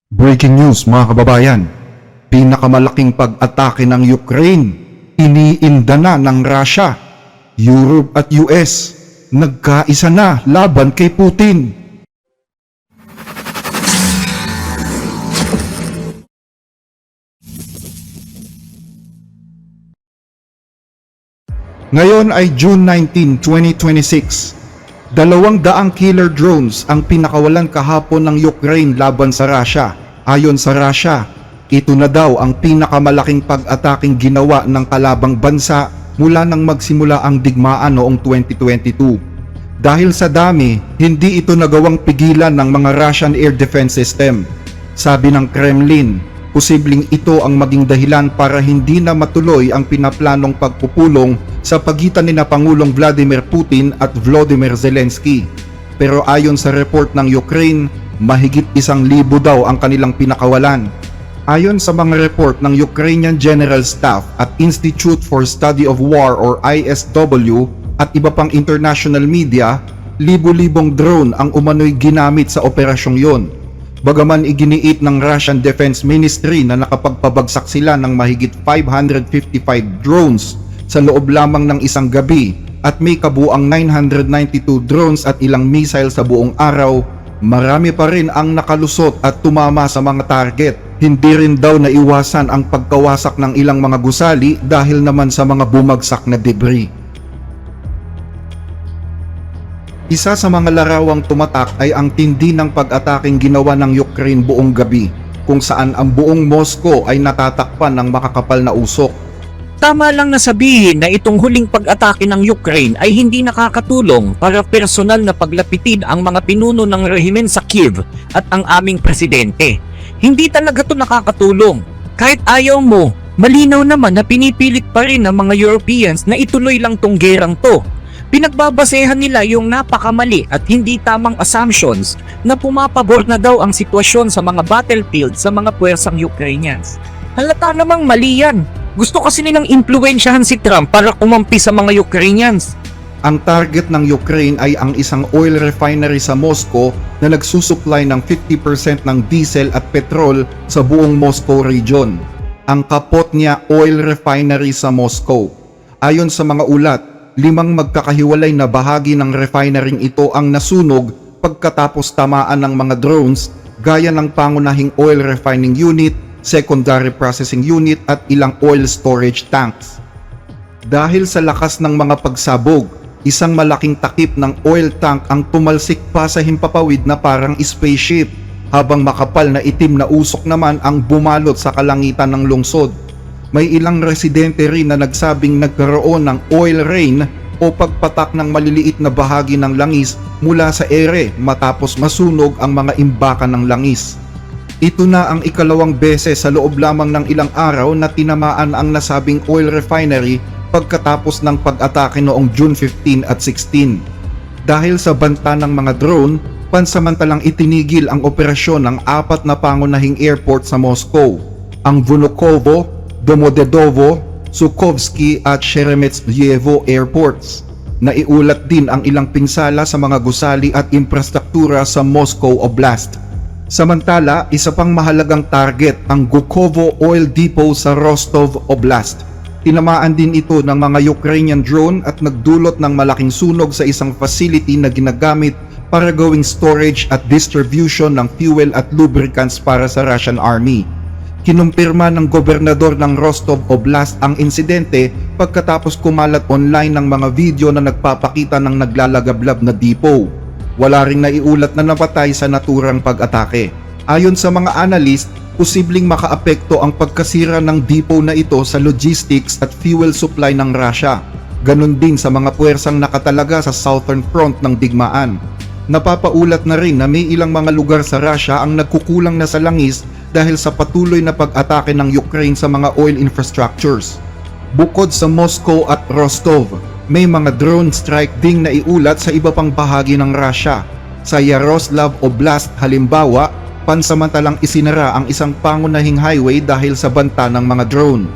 Breaking news mga kababayan, pinakamalaking pag-atake ng Ukraine, iniinda na ng Russia, Europe at US, nagkaisa na laban kay Putin. Ngayon ay June 19, 2026. 200 killer drones ang pinakawalan kahapon ng Ukraine laban sa Russia. Ayon sa Russia, ito na daw ang pinakamalaking pag-ataking ginawa ng kalabang bansa mula nang magsimula ang digmaan noong 2022. Dahil sa dami, hindi ito nagawang pigilan ng mga Russian air defense system. Sabi ng Kremlin, posibleng ito ang maging dahilan para hindi na matuloy ang pinaplanong pagpupulong sa pagitan ni Pangulong Vladimir Putin at Volodymyr Zelensky. Pero ayon sa report ng Ukraine, mahigit 1,000 daw ang kanilang pinakawalan. Ayon sa mga report ng Ukrainian General Staff at Institute for Study of War or ISW at iba pang international media, libo-libong drone ang umano'y ginamit sa operasyong yon. Bagaman iginiit ng Russian Defense Ministry na nakapagpabagsak sila ng mahigit 555 drones sa loob lamang ng isang gabi at may kabuang 992 drones at ilang missile sa buong araw, marami pa rin ang nakalusot at tumama sa mga target. Hindi rin daw naiwasan ang pagkawasak ng ilang mga gusali dahil naman sa mga bumagsak na debris. Isa sa mga larawang tumatak ay ang tindi ng pag-ataking ginawa ng Ukraine buong gabi, kung saan ang buong Moscow ay natatakpan ng makakapal na usok. Tama lang na sabihin na itong huling pag-atake ng Ukraine ay hindi nakakatulong para personal na paglapitin ang mga pinuno ng rehimen sa Kiev at ang aming presidente. Hindi talaga ito nakakatulong. Kahit ayaw mo, malinaw naman na pinipilit pa rin ng mga Europeans na ituloy lang tong gerang to. Pinagbabasehan nila yung napakamali at hindi tamang assumptions na pumapabor na daw ang sitwasyon sa mga battlefield sa mga puwersang Ukrainians. Halata namang mali yan. Gusto kasi nilang impluwensyahan si Trump para kumampi sa mga Ukrainians. Ang target ng Ukraine ay ang isang oil refinery sa Moscow na nagsusupply ng 50% ng diesel at petrol sa buong Moscow region. Ang Kapotnya Oil Refinery sa Moscow. Ayon sa mga ulat, 5 magkakahiwalay na bahagi ng refinery ito ang nasunog pagkatapos tamaan ng mga drones gaya ng pangunahing oil refining unit, secondary processing unit at ilang oil storage tanks. Dahil sa lakas ng mga pagsabog, isang malaking takip ng oil tank ang tumalsik pa sa himpapawid na parang spaceship, habang makapal na itim na usok naman ang bumalot sa kalangitan ng lungsod. May ilang residente rin na nagsabing nagkaroon ng oil rain o pagpatak ng maliliit na bahagi ng langis mula sa ere matapos masunog ang mga imbakan ng langis. Ito na ang ikalawang beses sa loob lamang ng ilang araw na tinamaan ang nasabing oil refinery pagkatapos ng pag-atake noong June 15 at 16. Dahil sa banta ng mga drone, pansamantalang itinigil ang operasyon ng 4 na pangunahing airport sa Moscow, ang Vnukovo, Domodedovo, Sukovsky at Sheremetyevo airports. Naiulat din ang ilang pinsala sa mga gusali at infrastruktura sa Moscow Oblast. Samantala, isa pang mahalagang target ang Gukovo Oil Depot sa Rostov Oblast. Tinamaan din ito ng mga Ukrainian drone at nagdulot ng malaking sunog sa isang facility na ginagamit para gawing storage at distribution ng fuel at lubricants para sa Russian Army. Kinumpirma ng gobernador ng Rostov Oblast ang insidente pagkatapos kumalat online ng mga video na nagpapakita ng naglalagablab na depot. Wala ring naiulat na napatay sa naturang pag-atake. Ayon sa mga analyst, posibleng makaapekto ang pagkasira ng depot na ito sa logistics at fuel supply ng Russia. Ganon din sa mga puwersang nakatalaga sa southern front ng digmaan. Napapaulat na rin na may ilang mga lugar sa Russia ang nagkukulang na sa langis dahil sa patuloy na pag-atake ng Ukraine sa mga oil infrastructures. Bukod sa Moscow at Rostov, may mga drone strike ding naiulat sa iba pang bahagi ng Russia. Sa Yaroslav Oblast halimbawa, pansamantalang isinara ang isang pangunahing highway dahil sa banta ng mga drone.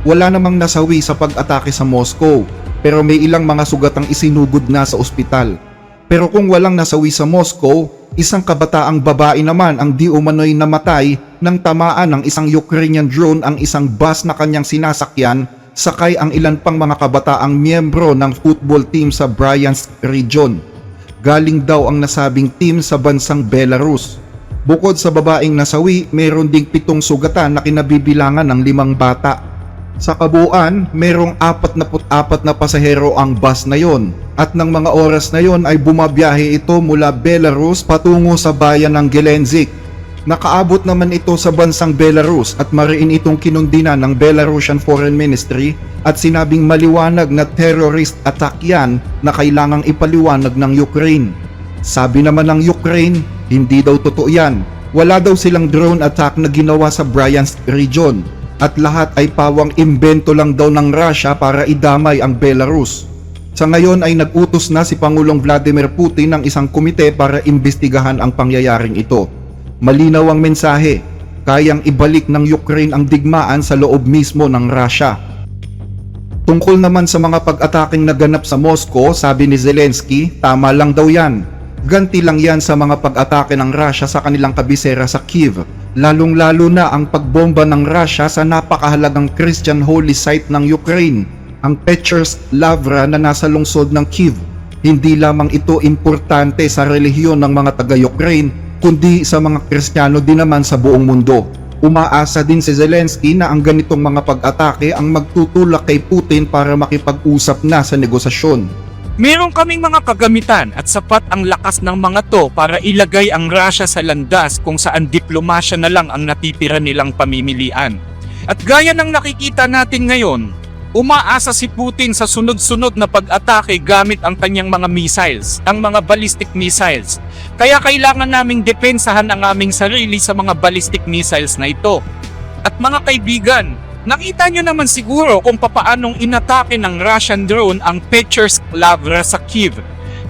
Wala namang nasawi sa pag-atake sa Moscow, pero may ilang mga sugatang isinugod na sa ospital. Pero kung walang nasawi sa Moscow, Isang kabataang babae naman ang di umano'y namatay nang tamaan ng isang Ukrainian drone ang isang bus na kanyang sinasakyan, sakay ang ilan pang mga kabataang miyembro ng football team sa Bryansk region. Galing daw ang nasabing team sa bansang Belarus. Bukod sa babaeng nasawi, mayroon ding 7 sugatan na kinabibilangan ng 5 bata. Sa kabuuan, mayroong 44 na pasahero ang bus na yon at ng mga oras na yon ay bumabiyahe ito mula Belarus patungo sa bayan ng Gelendzhik. Nakaabot naman ito sa bansang Belarus at mariin itong kinundina ng Belarusian Foreign Ministry at sinabing maliwanag na terrorist attack yan na kailangang ipaliwanag ng Ukraine. Sabi naman ng Ukraine, hindi daw totoo yan. Wala daw silang drone attack na ginawa sa Bryansk region. At lahat ay pawang imbento lang daw ng Russia para idamay ang Belarus. Sa ngayon ay nag-utos na si Pangulong Vladimir Putin ng isang komite para imbestigahan ang pangyayaring ito. Malinaw ang mensahe, kayang ibalik ng Ukraine ang digmaan sa loob mismo ng Russia. Tungkol naman sa mga pag-ataking naganap sa Moscow, sabi ni Zelensky, tama lang daw yan. Ganti lang yan sa mga pag-atake ng Russia sa kanilang kabisera sa Kyiv. Lalong-lalo na ang pagbomba ng Russia sa napakahalagang Christian holy site ng Ukraine, ang Pechersk Lavra na nasa lungsod ng Kyiv. Hindi lamang ito importante sa relihiyon ng mga taga-Ukraine, kundi sa mga Kristiyano din naman sa buong mundo. Umaasa din si Zelensky na ang ganitong mga pag-atake ang magtutulak kay Putin para makipag-usap na sa negosasyon. Meron kaming mga kagamitan at sapat ang lakas ng mga to para ilagay ang Russia sa landas kung saan diplomasya na lang ang natitira nilang pamimilian. At gaya ng nakikita natin ngayon, umaasa si Putin sa sunod-sunod na pag-atake gamit ang kanyang mga missiles, ang mga ballistic missiles. Kaya kailangan naming depensahan ang aming sarili sa mga ballistic missiles na ito. At mga kaibigan, nakita nyo naman siguro kung papaanong inatake ng Russian drone ang Pechersk Lavra sa Kyiv.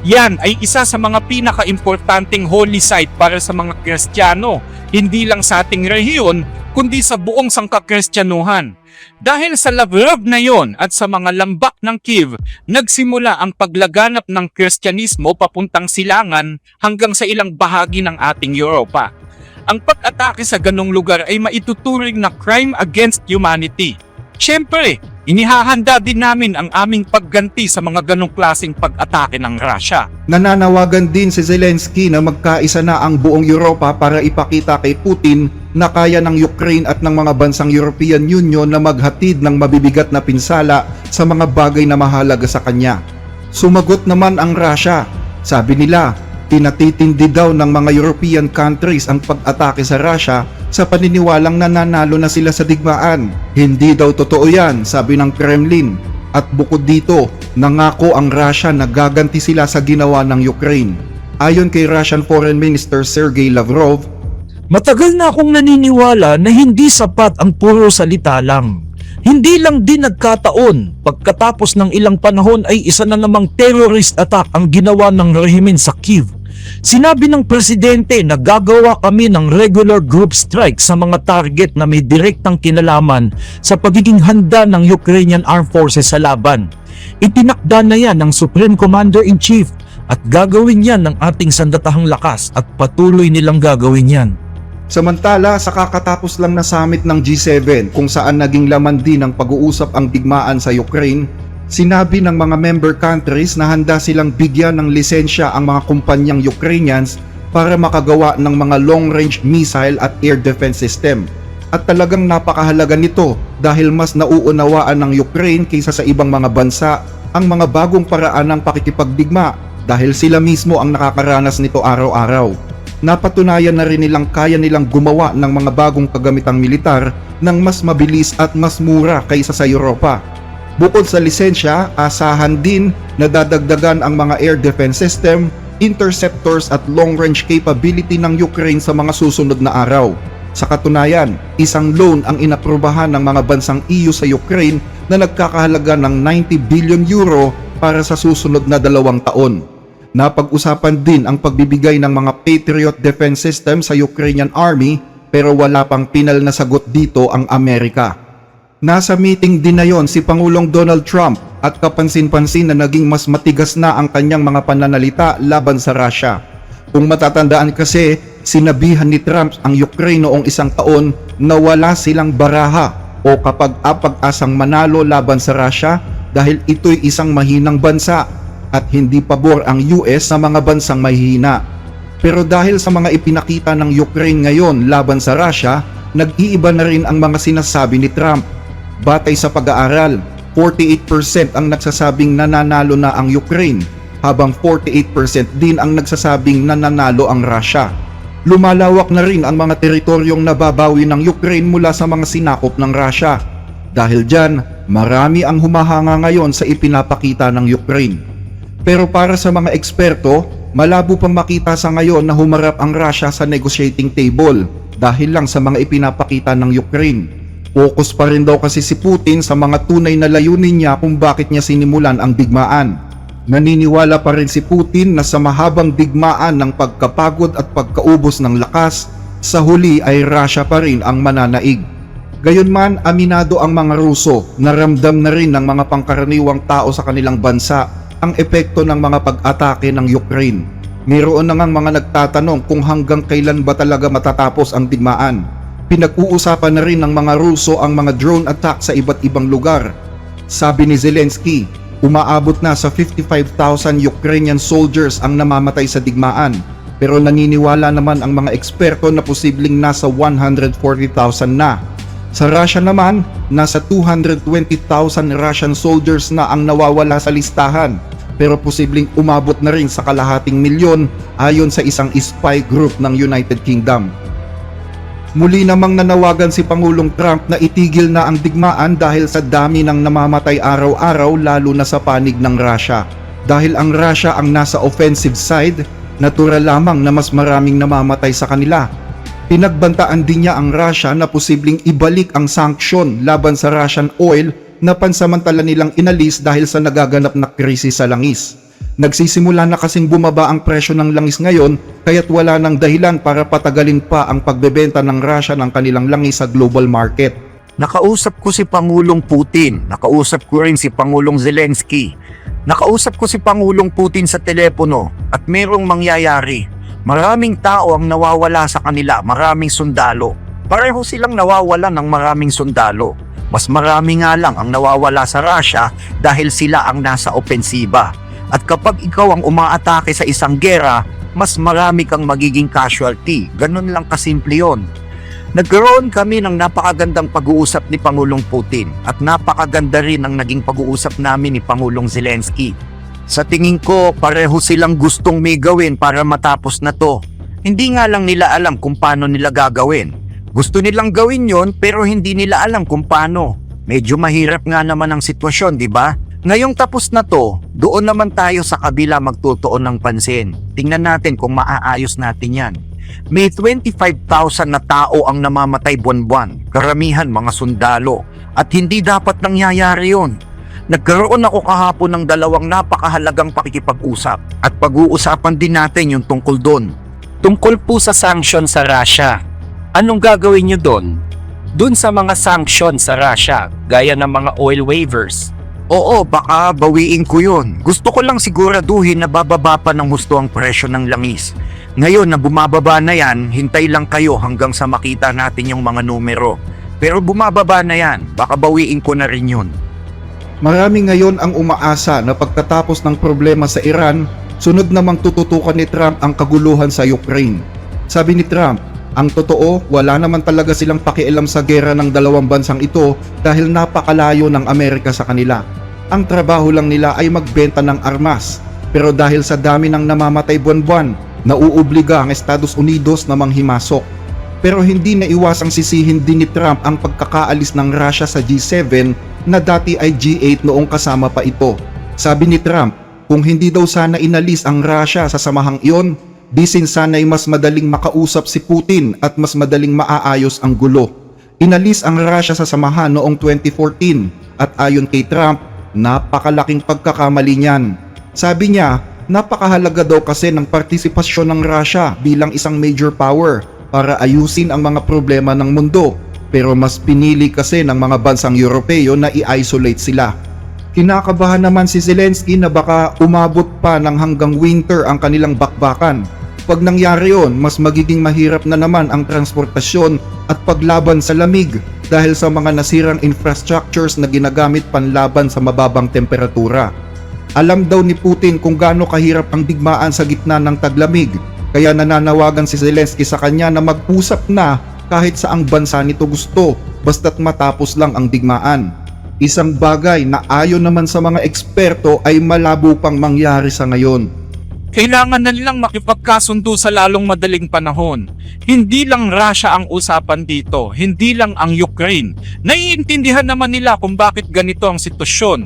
Yan ay isa sa mga pinaka-importanting holy site para sa mga Kristiyano, hindi lang sa ating rehiyon, kundi sa buong sangkakristyanuhan. Dahil sa Lavrov na yon at sa mga lambak ng Kyiv, nagsimula ang paglaganap ng Kristyanismo papuntang silangan hanggang sa ilang bahagi ng ating Europa. Ang pag-atake sa ganong lugar ay maituturing na crime against humanity. Siyempre, inihahanda din namin ang aming pagganti sa mga ganong klaseng pag-atake ng Russia. Nananawagan din si Zelensky na magkaisa na ang buong Europa para ipakita kay Putin na kaya ng Ukraine at ng mga bansang European Union na maghatid ng mabibigat na pinsala sa mga bagay na mahalaga sa kanya. Sumagot naman ang Russia. Sabi nila, pinatitindi daw ng mga European countries ang pag-atake sa Russia sa paniniwalang nananalo na sila sa digmaan. Hindi daw totoo yan, sabi ng Kremlin. At bukod dito, nangako ang Russia na gaganti sila sa ginawa ng Ukraine. Ayon kay Russian Foreign Minister Sergei Lavrov, matagal na akong naniniwala na hindi sapat ang puro salita lang. Hindi lang din nagkataon, pagkatapos ng ilang panahon ay isa na namang terrorist attack ang ginawa ng rehimen sa Kyiv. Sinabi ng presidente na gagawa kami ng regular group strike sa mga target na may direktang kinalaman sa pagiging handa ng Ukrainian Armed Forces sa laban. Itinakda na yan ng Supreme Commander-in-Chief at gagawin yan ng ating sandatahang lakas at patuloy nilang gagawin yan. samantala sa kakatapos lang na summit ng G7 kung saan naging laman din ng pag-uusap ang digmaan sa Ukraine, sinabi ng mga member countries na handa silang bigyan ng lisensya ang mga kumpanyang Ukrainians para makagawa ng mga long-range missile at air defense system. At talagang napakahalaga nito dahil mas nauunawaan ng Ukraine kaysa sa ibang mga bansa ang mga bagong paraan ng pakikipagdigma dahil sila mismo ang nakakaranas nito araw-araw. Napatunayan na rin nilang kaya nilang gumawa ng mga bagong kagamitang militar ng mas mabilis at mas mura kaysa sa Europa. Bukod sa lisensya, asahan din na dadagdagan ang mga air defense system, interceptors at long-range capability ng Ukraine sa mga susunod na araw. Sa katunayan, isang loan ang inaprubahan ng mga bansang EU sa Ukraine na nagkakahalaga ng 90 billion euro para sa susunod na 2 taon. Napag-usapan din ang pagbibigay ng mga Patriot defense system sa Ukrainian Army pero wala pang pinal na sagot dito ang Amerika. Nasa meeting din na yon si Pangulong Donald Trump at kapansin-pansin na naging mas matigas na ang kanyang mga pananalita laban sa Russia. Kung matatandaan kasi, sinabihan ni Trump ang Ukraine noong isang taon na wala silang baraha o kapag-apag-asang manalo laban sa Russia dahil ito'y isang mahinang bansa at hindi pabor ang US sa mga bansang mahihina. Pero dahil sa mga ipinakita ng Ukraine ngayon laban sa Russia, nag-iiba na rin ang mga sinasabi ni Trump. Batay sa pag-aaral, 48% ang nagsasabing nananalo na ang Ukraine, habang 48% din ang nagsasabing nananalo ang Russia. Lumalawak na rin ang mga teritoryong nababawi ng Ukraine mula sa mga sinakop ng Russia. Dahil dyan, marami ang humahanga ngayon sa ipinapakita ng Ukraine. Pero para sa mga eksperto, malabo pang makita sa ngayon na humarap ang Russia sa negotiating table dahil lang sa mga ipinapakita ng Ukraine. Focus pa rin daw kasi si Putin sa mga tunay na layunin niya kung bakit niya sinimulan ang digmaan. Naniniwala pa rin si Putin na sa mahabang digmaan ng pagkapagod at pagkaubos ng lakas, sa huli ay Russia pa rin ang mananaig. Gayunman, aminado ang mga Ruso na ramdam na rin ng mga pangkaraniwang tao sa kanilang bansa ang epekto ng mga pag-atake ng Ukraine. Mayroon na ngang mga nagtatanong kung hanggang kailan ba talaga matatapos ang digmaan. Pinag-uusapan na rin ng mga Ruso ang mga drone attack sa iba't ibang lugar. Sabi ni Zelensky, umaabot na sa 55,000 Ukrainian soldiers ang namamatay sa digmaan, pero naniniwala naman ang mga eksperto na posibleng nasa 140,000 na. Sa Russia naman, nasa 220,000 Russian soldiers na ang nawawala sa listahan, pero posibleng umabot na rin sa kalahating milyon ayon sa isang spy group ng United Kingdom. Muli namang nanawagan si Pangulong Trump na itigil na ang digmaan dahil sa dami ng namamatay araw-araw lalo na sa panig ng Russia. Dahil ang Russia ang nasa offensive side, natural lamang na mas maraming namamatay sa kanila. Pinagbantaan din niya ang Russia na posibleng ibalik ang sanksyon laban sa Russian oil na pansamantala nilang inalis dahil sa nagaganap na krisis sa langis. Nagsisimula na kasing bumaba ang presyo ng langis ngayon kaya't wala nang dahilan para patagalin pa ang pagbebenta ng Russia ng kanilang langis sa global market. Nakausap ko si Pangulong Putin, nakausap ko rin si Pangulong Zelensky, nakausap ko si Pangulong Putin sa telepono at merong mangyayari. Maraming tao ang nawawala sa kanila, maraming sundalo. Pareho silang nawawala ng maraming sundalo. Mas marami nga lang ang nawawala sa Russia dahil sila ang nasa opensiba. At kapag ikaw ang umaatake sa isang gera, mas marami kang magiging casualty. Ganun lang kasimple yun. Nagkaroon kami ng napakagandang pag-uusap ni Pangulong Putin at napakaganda rin ang naging pag-uusap namin ni Pangulong Zelensky. Sa tingin ko, pareho silang gustong may gawin para matapos na to. Hindi nga lang nila alam kung paano nila gagawin. Gusto nilang gawin yon pero hindi nila alam kung paano. Medyo mahirap nga naman ang sitwasyon, di ba? Ngayong tapos na to, doon naman tayo sa kabila magtutuon ng pansin. Tingnan natin kung maaayos natin yan. May 25,000 na tao ang namamatay buwan-buwan, karamihan mga sundalo, at hindi dapat nangyayari yun. Nagkaroon ako kahapon ng dalawang napakahalagang pakikipag-usap at pag-uusapan din natin yung tungkol doon. Tungkol po sa sanction sa Russia. Anong gagawin nyo doon? Doon sa mga sanction sa Russia, gaya ng mga oil waivers. Oo, baka bawiin ko yun. Gusto ko lang siguraduhin na bababa pa ng husto ang presyo ng langis. Ngayon na bumababa na yan, hintay lang kayo hanggang sa makita natin yung mga numero. Pero bumababa na yan, baka bawiin ko na rin yun. Marami ngayon ang umaasa na pagkatapos ng problema sa Iran, sunod namang tututukan ni Trump ang kaguluhan sa Ukraine. Sabi ni Trump, ang totoo, wala naman talaga silang pakialam sa gera ng dalawang bansang ito dahil napakalayo ng Amerika sa kanila. Ang trabaho lang nila ay magbenta ng armas. Pero dahil sa dami ng namamatay buwan-buwan, nauobliga ang Estados Unidos na manghimasok. Pero hindi naiwasang sisihin din ni Trump ang pagkakaalis ng Russia sa G7 na dati ay G8 noong kasama pa ito. Sabi ni Trump, kung hindi daw sana inalis ang Russia sa samahang iyon, disin sana'y mas madaling makausap si Putin at mas madaling maaayos ang gulo. Inalis ang Russia sa samahan noong 2014 at ayon kay Trump, napakalaking pagkakamali niyan. Sabi niya, napakahalaga daw kasi ng partisipasyon ng Russia bilang isang major power para ayusin ang mga problema ng mundo, pero mas pinili kasi ng mga bansang Europeo na i-isolate sila. Kinakabahan naman si Zelensky na baka umabot pa ng hanggang winter ang kanilang bakbakan. Pag nangyari yon, mas magiging mahirap na naman ang transportasyon at paglaban sa lamig dahil sa mga nasirang infrastructures na ginagamit panlaban sa mababang temperatura. Alam daw ni Putin kung gaano kahirap ang digmaan sa gitna ng taglamig, kaya nananawagan si Zelensky sa kanya na mag-usap na kahit saang bansa nito gusto, basta't matapos lang ang digmaan. Isang bagay na ayon naman sa mga eksperto ay malabo pang mangyari sa ngayon. Kailangan na nilang makipagkasundo sa lalong madaling panahon. Hindi lang Russia ang usapan dito, hindi lang ang Ukraine. Naiintindihan naman nila kung bakit ganito ang sitwasyon.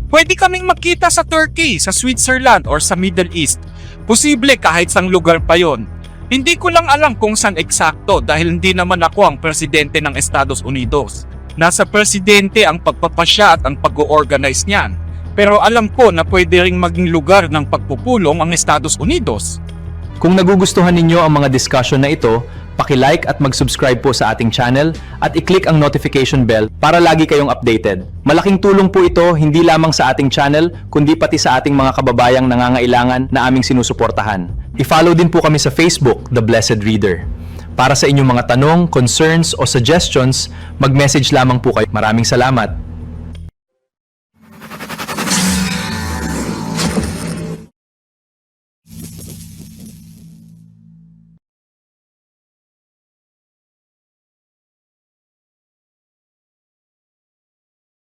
Pwede kaming magkita sa Turkey, sa Switzerland, or sa Middle East. Posible kahit sang lugar pa yon. Hindi ko lang alam kung saan eksakto dahil hindi naman ako ang presidente ng Estados Unidos. Nasa presidente ang pagpapasya at ang pag-o-organize niyan. Pero alam ko na pwede ring maging lugar ng pagpupulong ang Estados Unidos. Kung nagugustuhan ninyo ang mga discussion na ito, paki-like at mag-subscribe po sa ating channel at i-click ang notification bell para lagi kayong updated. Malaking tulong po ito hindi lamang sa ating channel kundi pati sa ating mga kababayang nangangailangan na aming sinusuportahan. I-follow din po kami sa Facebook, The Blessed Reader. Para sa inyong mga tanong, concerns o suggestions, mag-message lamang po kayo. Maraming salamat!